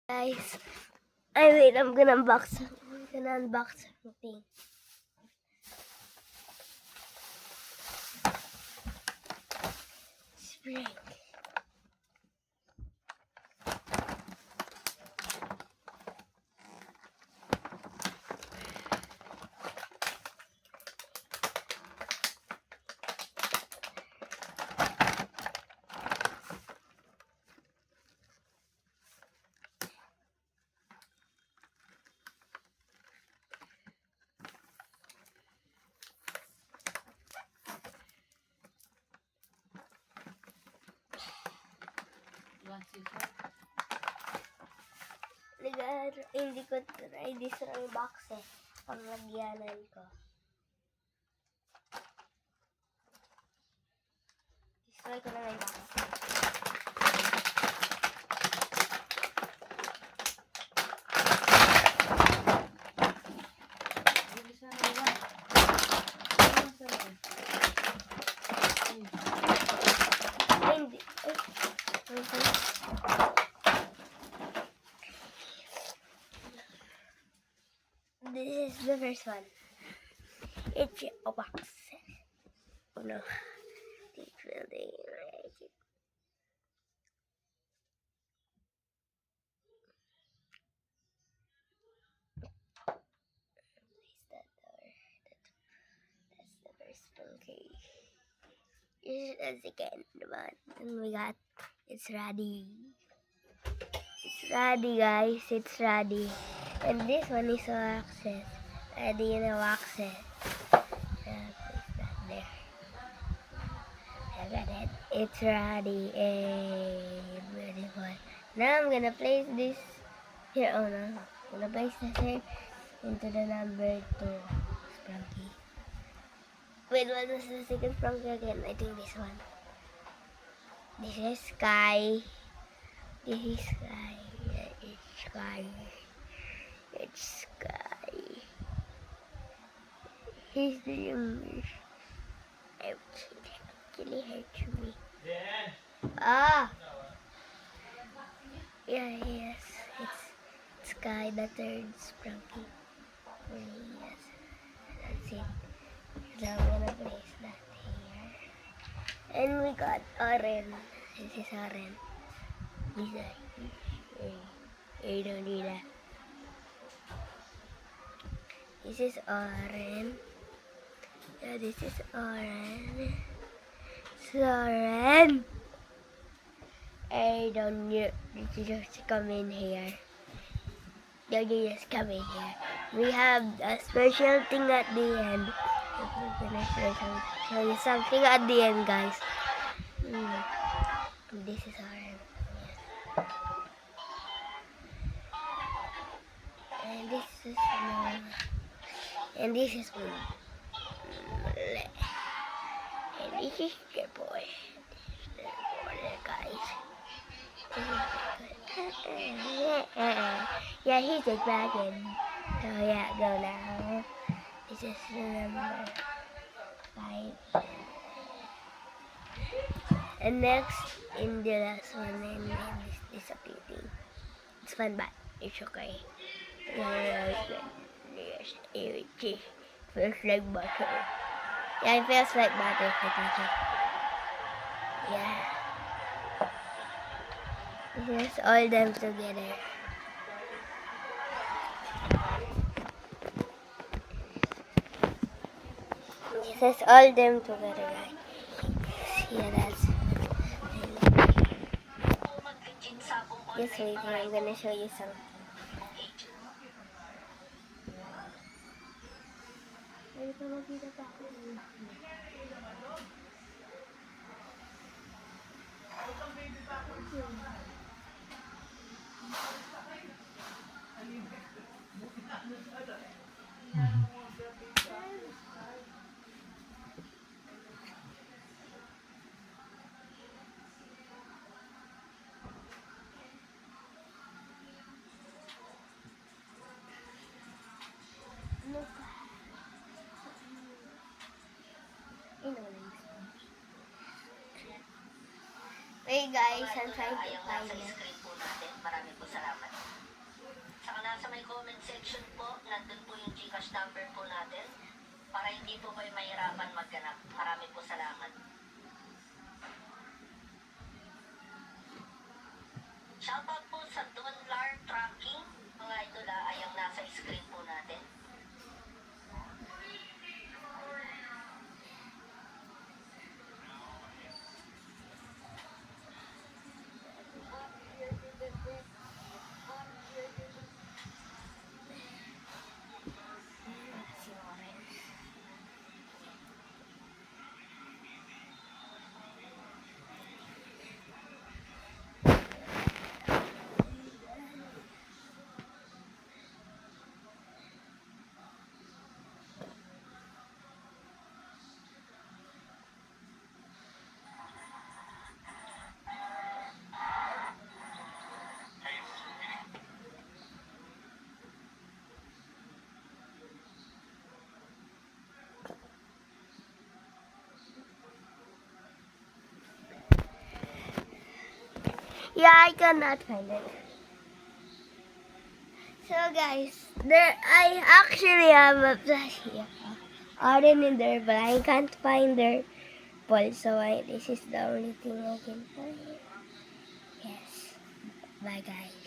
Guys, I'm gonna unbox something. Spring. Hindi ko try this lang box eh. Panglagyanan ko. Destroy ko na lang box. This is the first one. It's a box. Oh no. It's really like Place that door. That's the first one. Okay. This is the second one. And we got it's ready. It's ready, guys. It's ready. And this one is waxes. Ready in a waxes. Place that there. I got it. It's ready. Beautiful. Now I'm gonna place this here. Oh no. I'm gonna place this here into the number 2 Sprunky. Wait, what was the second Sprunky again? I think this one. This is Sky. This is Sky. Yeah, it's Sky. It's Sky. He's the youngest. It actually hurts me. Ah! Yeah, yes. It's Sky, the third Sprunky. Yes. That's it. So I'm gonna place that here. And we got Oren. This is Oren. He's like, you don't need that. This is Oren. Yeah, this is Oren. This is Oren. Hey, don't you just come in here. Don't you just come in here. We have a special thing at the end. I'm gonna show you something at the end, guys. This is Oren. And this is and this is me. And this is the boy. This is the boy, guys. Yeah, he's a dragon. So yeah, go now. This is the number 5. And next, in the last one, and this disappearing. It's fun, but it's okay. Yes, it feels like butter. Yeah, it feels like butter. Yeah. This is all them together. This is all them together, guys. Yeah, that's. Just wait, I'm gonna show you some. Hey guys, I'm trying to find it. Maraming salamat. comment section po, nandun po yung Gcash number po natin para hindi po kayo mahirapan magganap. Marami po salamat. Shoutout po sa Donlar Tracking, mga idola ay ang nasa screen po natin. Yeah, I cannot find it. So guys, there I actually have a plushie already in there, but I can't find their ball. So this is the only thing I can find. Yes. Bye guys.